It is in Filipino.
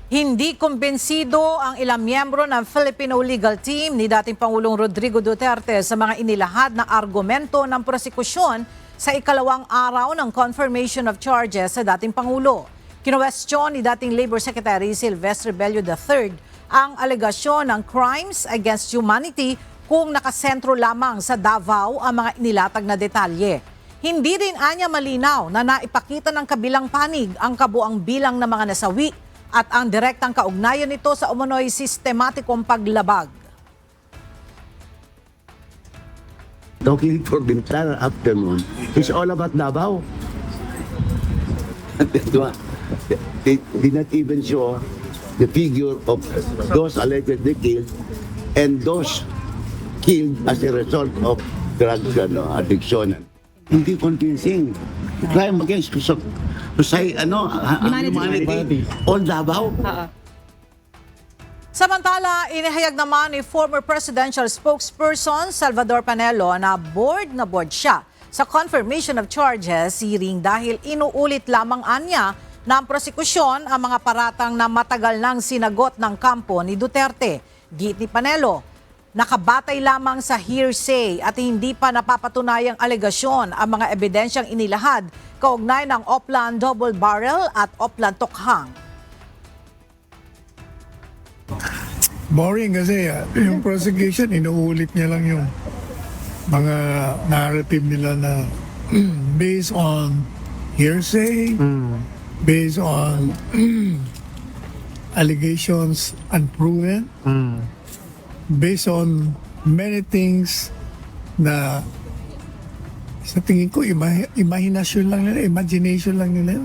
Hindi kumbensido ang ilang miyembro ng Filipino legal team ni dating Pangulong Rodrigo Duterte sa mga inilahad na argumento ng prosekusyon sa ikalawang araw ng confirmation of charges sa dating Pangulo. Kinuwestiyon ni dating Labor Secretary Silvestre Bello III ang alegasyon ng crimes against humanity kung nakasentro lamang sa Davao ang mga inilatag na detalye. Hindi rin anya malinaw na naipakita ng kabilang panig ang kabuang bilang ng mga nasawi at ang direktang kaugnayan nito sa umunoy sistematikong paglabag. Talking for the entire afternoon is all about Davao. They did not even show the figure of those allegedly killed and those killed as a result of drugs addiction. Hindi convincing. Crime against society, humanity. All Davao. Samantala, inihayag naman ni former presidential spokesperson Salvador Panelo na board siya sa confirmation of charges hearing dahil inuulit lamang anya ng prosekusyon ang mga paratang na matagal nang sinagot ng kampo ni Duterte. Git ni Panelo, nakabatay lamang sa hearsay at hindi pa napapatunayang alegasyon ang mga ebidensyang inilahad kaugnay ng Oplan Double Barrel at Oplan Tokhang. Boring kasi yung prosecution, inuulit niya lang yung mga narrative nila na based on hearsay, based on allegations unproven, based on many things na sa tingin ko imagination lang nila, imagination lang nila.